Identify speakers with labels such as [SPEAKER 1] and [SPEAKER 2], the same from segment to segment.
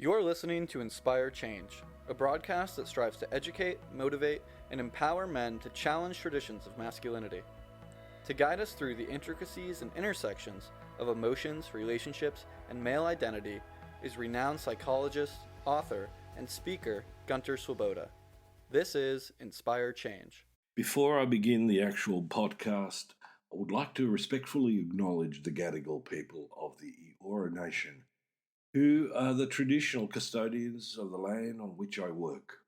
[SPEAKER 1] You're listening to Inspire Change, a broadcast that strives to educate, motivate, and empower men to challenge traditions of masculinity. To guide us through the intricacies and intersections of emotions, relationships, and male identity is renowned psychologist, author, and speaker Gunter. This is Inspire Change.
[SPEAKER 2] Before I begin the actual podcast, I would like to respectfully acknowledge the Gadigal people of the Eora Nation, who are the traditional custodians of the land on which I work.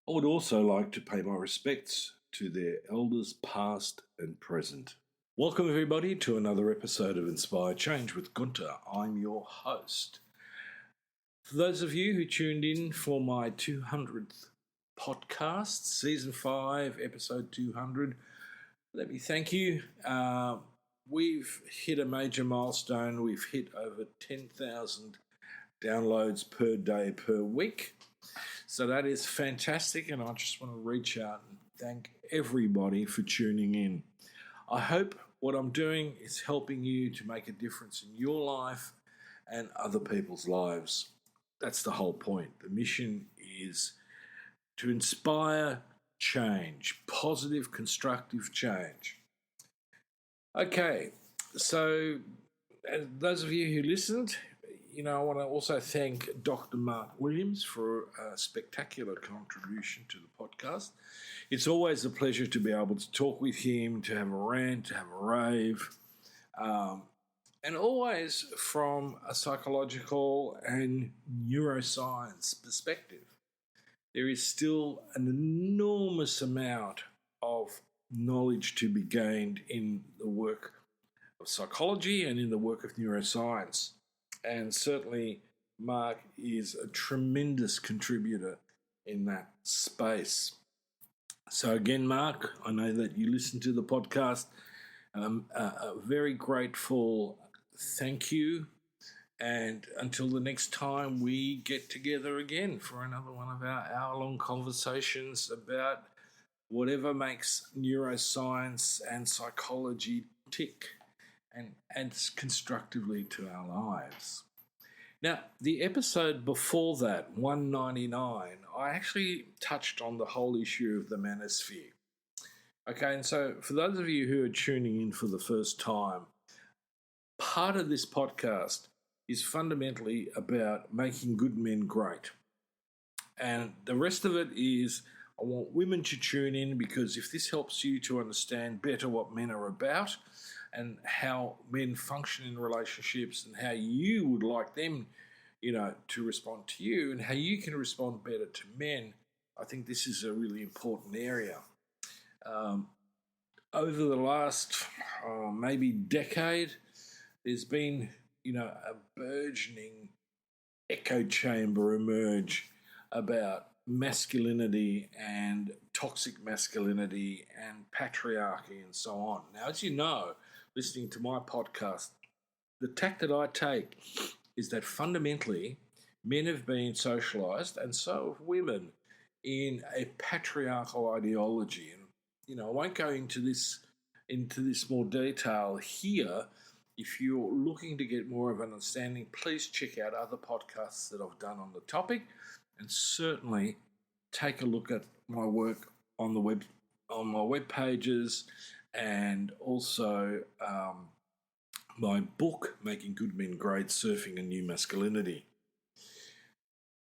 [SPEAKER 2] I would also like to pay my respects to their elders past and present. Welcome everybody to another episode of Inspire Change with Gunter. I'm your host. For those of you who tuned in for my 200th podcast, Season 5, Episode 200, let me thank you. We've hit a major milestone. We've hit over 10,000 downloads per day per week. So that is fantastic, and I just want to reach out and thank everybody for tuning in. I hope what I'm doing is helping you to make a difference in your life and other people's lives. That's the whole point. The mission is to inspire change, positive, constructive change. Okay, so those of you who listened, I want to also thank Dr. Mark Williams for a spectacular contribution to the podcast. It's always a pleasure to be able to talk with him, to have a rant, to have a rave, and always from a psychological and neuroscience perspective. There is still an enormous amount of knowledge to be gained in the work of psychology and in the work of neuroscience. And certainly Mark is a tremendous contributor in that space. So again, Mark, I know that you listen to the podcast. A very grateful thank you. And until the next time we get together again for another one of our hour-long conversations about whatever makes neuroscience and psychology tick and adds constructively to our lives. Now, the episode before that, 199, I actually touched on the whole issue of the Manosphere. Okay, and so for those of you who are tuning in for the first time, part of this podcast is fundamentally about making good men great. And the rest of it is I want women to tune in, because if this helps you to understand better what men are about and how men function in relationships and how you would like them, to respond to you and how you can respond better to men, I think this is a really important area. Over the last maybe decade, there's been a burgeoning echo chamber emerge about masculinity and toxic masculinity and patriarchy and so on. Now, as you know, listening to my podcast, the tack that I take is that fundamentally men have been socialized, and so have women, in a patriarchal ideology. And, I won't go into this more detail here. If you're looking to get more of an understanding, please check out other podcasts that I've done on the topic, and certainly take a look at my work on my web pages, and also my book, Making Good Men Great: Surfing a New Masculinity.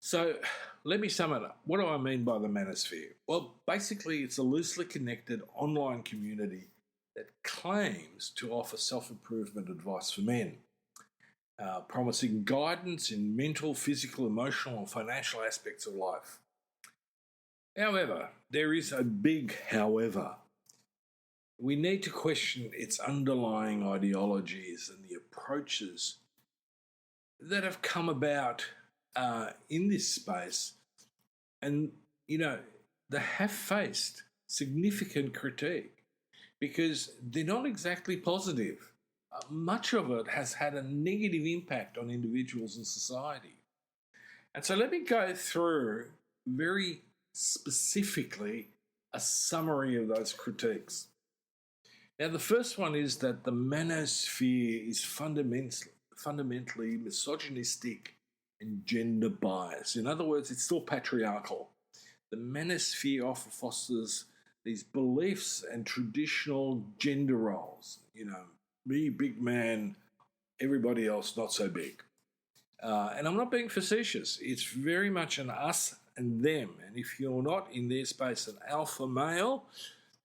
[SPEAKER 2] So let me sum it up. What do I mean by the Manosphere? Well, basically it's a loosely connected online community that claims to offer self-improvement advice for men, promising guidance in mental, physical, emotional, and financial aspects of life. However, there is a big however. We need to question its underlying ideologies and the approaches that have come about in this space. And, they have faced significant critique, because they're not exactly positive. Much of it has had a negative impact on individuals and society. And so let me go through very specifically a summary of those critiques. Now, the first one is that the Manosphere is fundamentally misogynistic and gender bias. In other words, it's still patriarchal. The manosphere often fosters these beliefs and traditional gender roles. Me, big man, everybody else not so big. And I'm not being facetious. It's very much an us and them. And if you're not in their space an alpha male,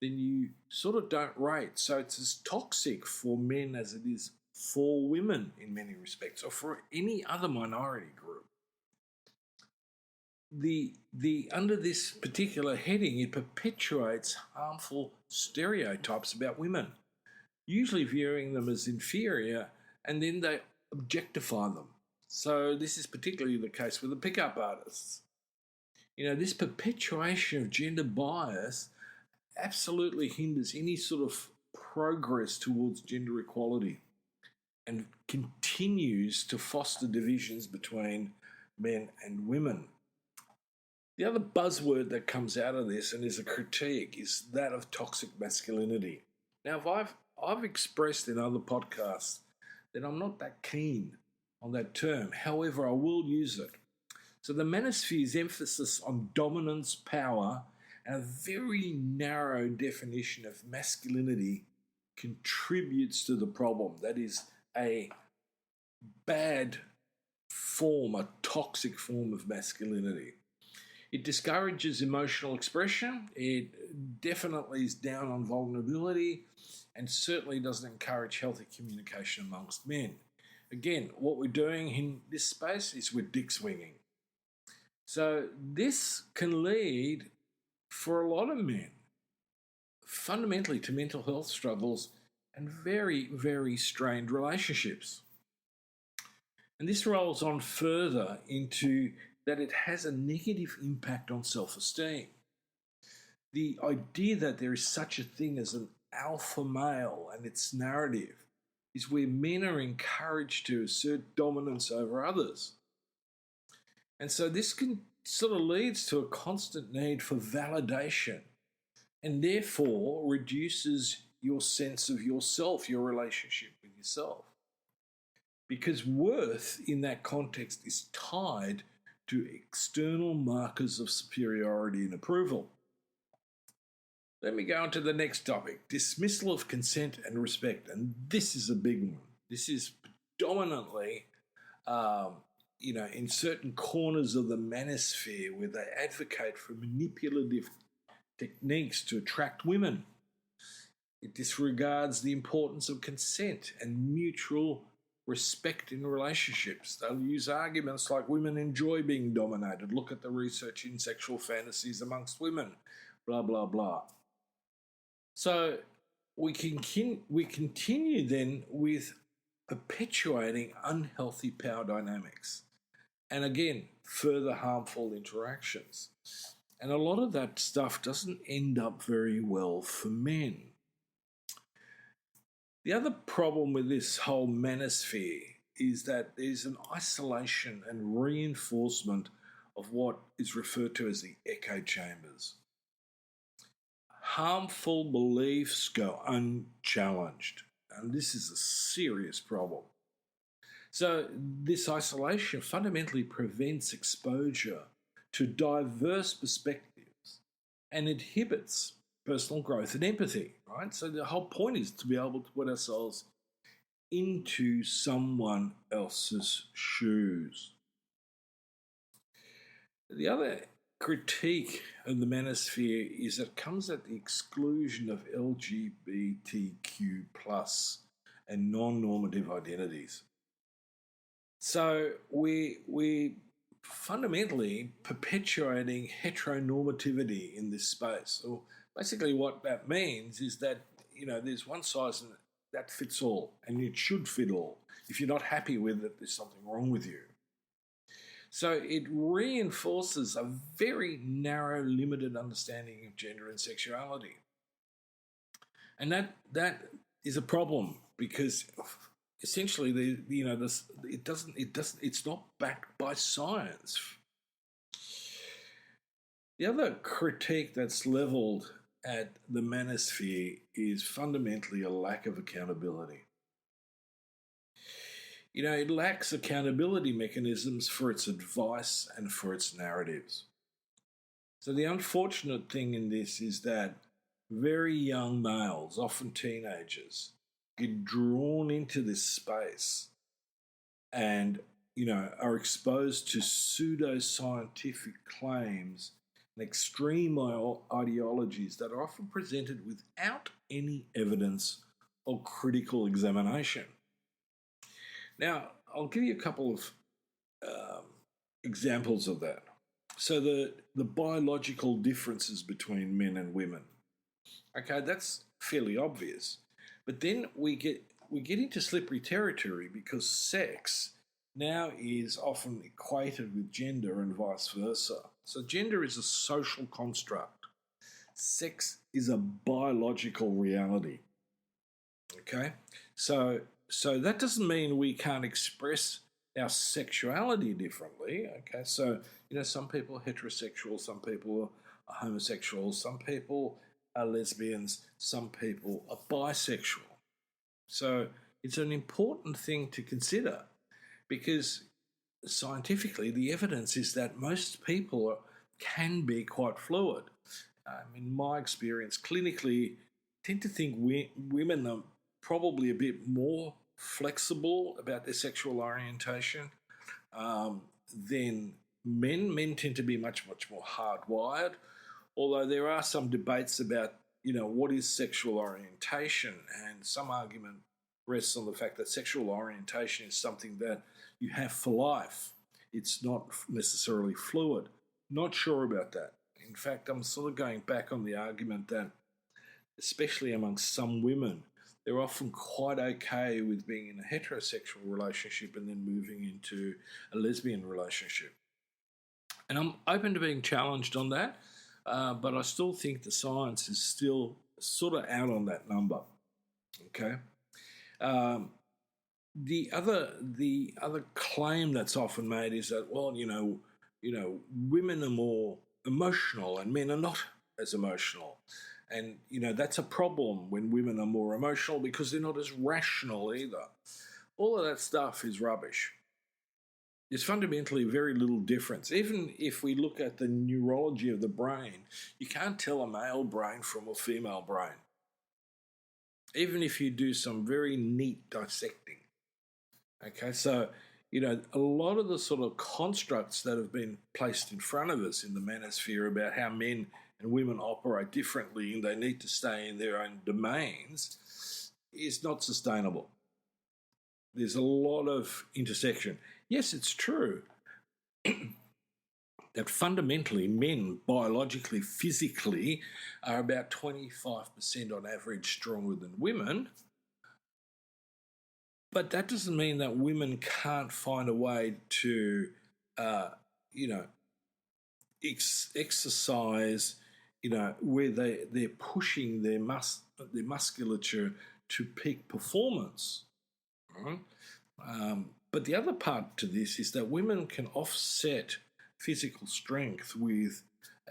[SPEAKER 2] then you sort of don't rate. So it's as toxic for men as it is for women in many respects, or for any other minority group. The under this particular heading, it perpetuates harmful stereotypes about women, usually viewing them as inferior, and then they objectify them. So this is particularly the case with the pickup artists. This perpetuation of gender bias absolutely hinders any sort of progress towards gender equality and continues to foster divisions between men and women. The other buzzword that comes out of this and is a critique is that of toxic masculinity. Now, if I've expressed in other podcasts that I'm not that keen on that term. However, I will use it. So the Manosphere's emphasis on dominance, power, and a very narrow definition of masculinity contributes to the problem. That is a bad form, a toxic form of masculinity. It discourages emotional expression. It definitely is down on vulnerability and certainly doesn't encourage healthy communication amongst men. Again, what we're doing in this space is we're dick swinging. So this can lead for a lot of men fundamentally to mental health struggles and very, very strained relationships. And this rolls on further into that it has a negative impact on self-esteem. The idea that there is such a thing as an alpha male and its narrative is where men are encouraged to assert dominance over others. And so this can sort of leads to a constant need for validation and therefore reduces your sense of yourself, your relationship with yourself. Because worth in that context is tied to external markers of superiority and approval. Let me go on to the next topic, dismissal of consent and respect. And this is a big one. This is predominantly, in certain corners of the manosphere where they advocate for manipulative techniques to attract women. It disregards the importance of consent and mutual respect in relationships. They'll use arguments like women enjoy being dominated. Look at the research in sexual fantasies amongst women, blah, blah, blah. So we continue then with perpetuating unhealthy power dynamics and again, further harmful interactions. And a lot of that stuff doesn't end up very well for men. The other problem with this whole manosphere is that there's an isolation and reinforcement of what is referred to as the echo chambers. Harmful beliefs go unchallenged, and this is a serious problem. So this isolation fundamentally prevents exposure to diverse perspectives and inhibits personal growth and empathy, right? So the whole point is to be able to put ourselves into someone else's shoes. The other critique of the manosphere is that it comes at the exclusion of LGBTQ plus and non-normative identities. So we fundamentally perpetuating heteronormativity in this space. So basically what that means is that, there's one size and that fits all, and it should fit all. If you're not happy with it, there's something wrong with you. So it reinforces a very narrow, limited understanding of gender and sexuality. And that is a problem because essentially it's not backed by science. The other critique that's leveled at the manosphere is fundamentally a lack of accountability. It lacks accountability mechanisms for its advice and for its narratives. So the unfortunate thing in this is that very young males, often teenagers, get drawn into this space and are exposed to pseudo-scientific claims and extreme ideologies that are often presented without any evidence or critical examination. Now, I'll give you a couple of um, examples of that. So the biological differences between men and women. Okay, that's fairly obvious. But then we get into slippery territory because sex now is often equated with gender and vice versa. So gender is a social construct. Sex is a biological reality. Okay? So that doesn't mean we can't express our sexuality differently. Okay, so some people are heterosexual, some people are homosexual, some people are lesbians, some people are bisexual. So it's an important thing to consider because scientifically the evidence is that most people can be quite fluid. In my experience, clinically, I tend to think women are probably a bit more flexible about their sexual orientation than men. Men tend to be much, much more hardwired, although there are some debates about, what is sexual orientation, and some argument rests on the fact that sexual orientation is something that you have for life. It's not necessarily fluid. Not sure about that. In fact, I'm sort of going back on the argument that, especially amongst some women, they're often quite okay with being in a heterosexual relationship and then moving into a lesbian relationship. And I'm open to being challenged on that, but I still think the science is still sort of out on that number. Okay. Um, the other claim that's often made is that, well, women are more emotional and men are not as emotional. And, that's a problem when women are more emotional because they're not as rational either. All of that stuff is rubbish. There's fundamentally very little difference. Even if we look at the neurology of the brain, you can't tell a male brain from a female brain. Even if you do some very neat dissecting. Okay, so, a lot of the sort of constructs that have been placed in front of us in the manosphere about how men and women operate differently and they need to stay in their own domains is not sustainable. There's a lot of intersection. Yes, it's true that fundamentally men, biologically, physically, are about 25% on average stronger than women. But that doesn't mean that women can't find a way to, exercise, where they're pushing their musculature to peak performance. Right? But the other part to this is that women can offset physical strength with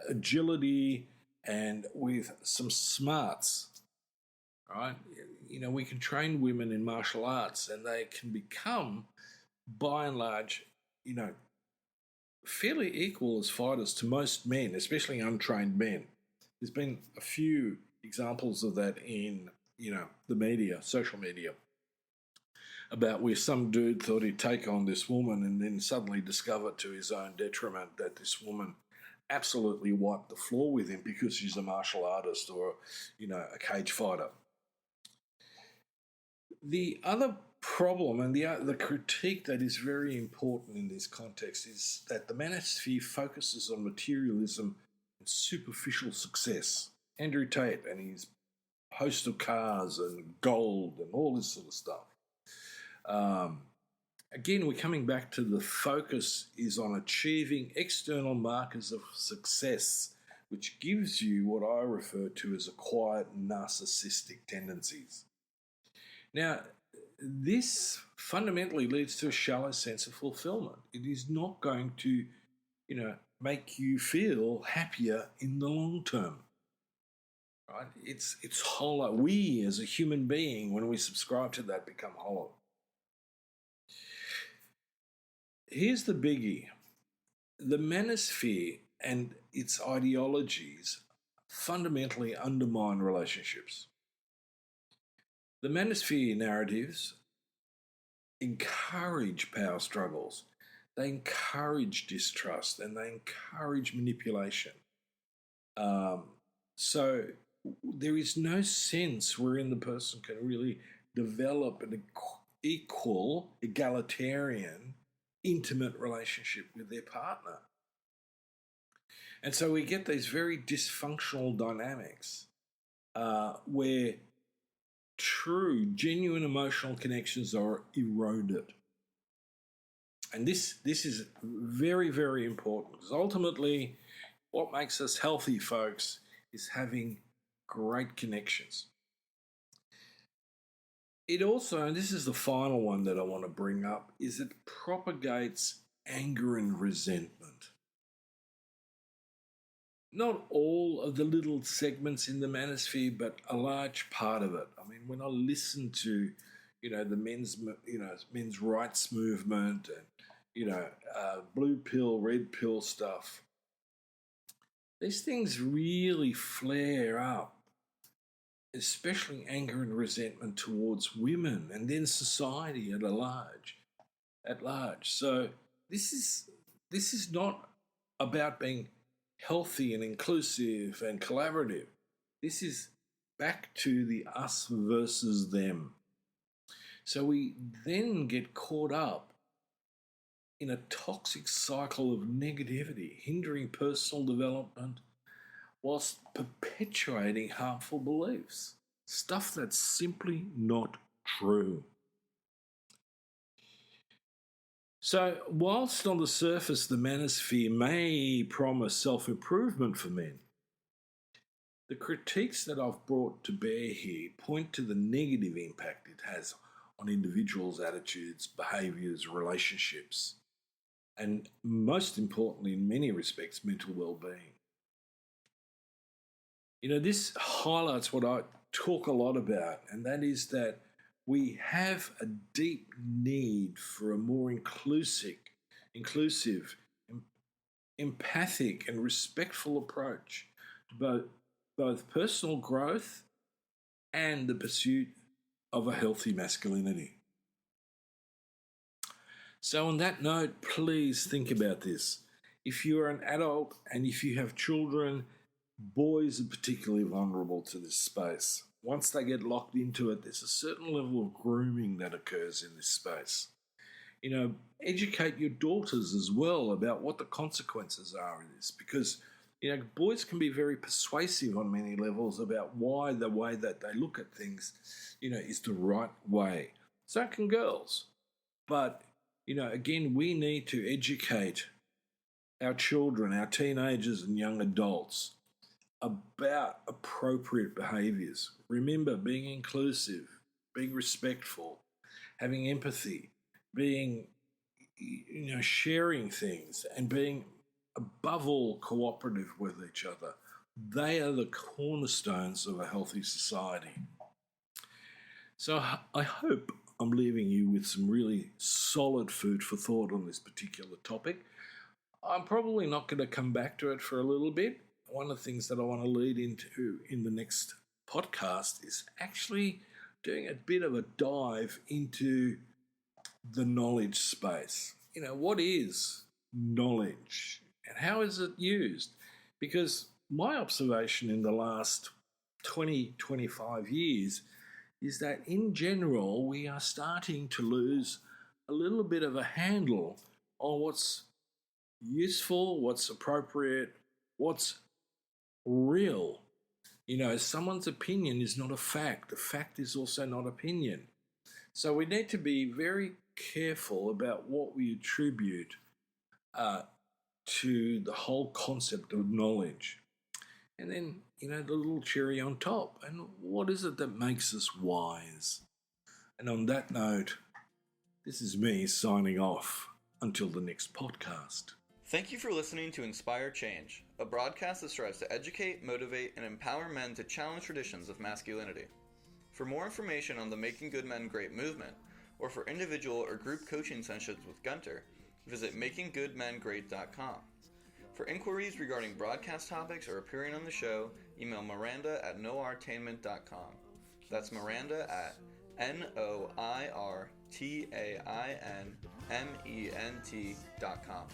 [SPEAKER 2] agility and with some smarts. Right? We can train women in martial arts and they can become, by and large, fairly equal as fighters to most men, especially untrained men. There's been a few examples of that in, the media, social media, about where some dude thought he'd take on this woman and then suddenly discovered to his own detriment that this woman absolutely wiped the floor with him because she's a martial artist or, a cage fighter. The other problem and the critique that is very important in this context is that the manosphere focuses on materialism and superficial success. Andrew Tate and his host of cars and gold and all this sort of stuff. Again, we're coming back to the focus is on achieving external markers of success, which gives you what I refer to as acquired narcissistic tendencies. Now, this fundamentally leads to a shallow sense of fulfillment. It is not going to, make you feel happier in the long term. Right? It's hollow. We, as a human being, when we subscribe to that, become hollow. Here's the biggie: the manosphere and its ideologies fundamentally undermine relationships. The manosphere narratives encourage power struggles, they encourage distrust, and they encourage manipulation. Um, so there is no sense wherein the person can really develop an equal, egalitarian, intimate relationship with their partner. And so we get these very dysfunctional dynamics where true, genuine emotional connections are eroded. And this is very, very important, because ultimately what makes us healthy, folks, is having great connections. It also, and this is the final one that I want to bring up, is it propagates anger and resentment. Not all of the little segments in the manosphere, but a large part of it. I mean, when I listen to, the men's rights movement and, blue pill, red pill stuff, these things really flare up, especially anger and resentment towards women and then society at large. So this is not about being healthy and inclusive and collaborative. This is back to the us versus them. So we then get caught up in a toxic cycle of negativity, hindering personal development whilst perpetuating harmful beliefs. Stuff that's simply not true. So, whilst on the surface the manosphere may promise self-improvement for men, the critiques that I've brought to bear here point to the negative impact it has on individuals' attitudes, behaviours, relationships, and most importantly, in many respects, mental well-being. This highlights what I talk a lot about, and that is that we have a deep need for a more inclusive, empathic, and respectful approach to both personal growth and the pursuit of a healthy masculinity. So, on that note, please think about this. If you are an adult and if you have children, boys are particularly vulnerable to this space. Once they get locked into it, there's a certain level of grooming that occurs in this space. Educate your daughters as well about what the consequences are in this, because boys can be very persuasive on many levels about why the way that they look at things, is the right way. So can girls. But, again, we need to educate our children, our teenagers and young adults about appropriate behaviours. Remember, being inclusive, being respectful, having empathy, being, sharing things, and being above all cooperative with each other. They are the cornerstones of a healthy society. So I hope I'm leaving you with some really solid food for thought on this particular topic. I'm probably not going to come back to it for a little bit. One of the things that I want to lead into in the next podcast is actually doing a bit of a dive into the knowledge space. What is knowledge and how is it used? Because my observation in the last 25 years is that in general, we are starting to lose a little bit of a handle on what's useful, what's appropriate, what's real. Someone's opinion is not a fact. A fact is also not opinion. So we need to be very careful about what we attribute to the whole concept of knowledge. And then, the little cherry on top. And what is it that makes us wise? And on that note, this is me signing off until the next podcast.
[SPEAKER 1] Thank you for listening to Inspire Change, a broadcast that strives to educate, motivate, and empower men to challenge traditions of masculinity. For more information on the Making Good Men Great movement, or for individual or group coaching sessions with Gunter, visit makinggoodmengreat.com. For inquiries regarding broadcast topics or appearing on the show, email Miranda at noirtainment.com. That's Miranda at NOIRTAINMENT.com.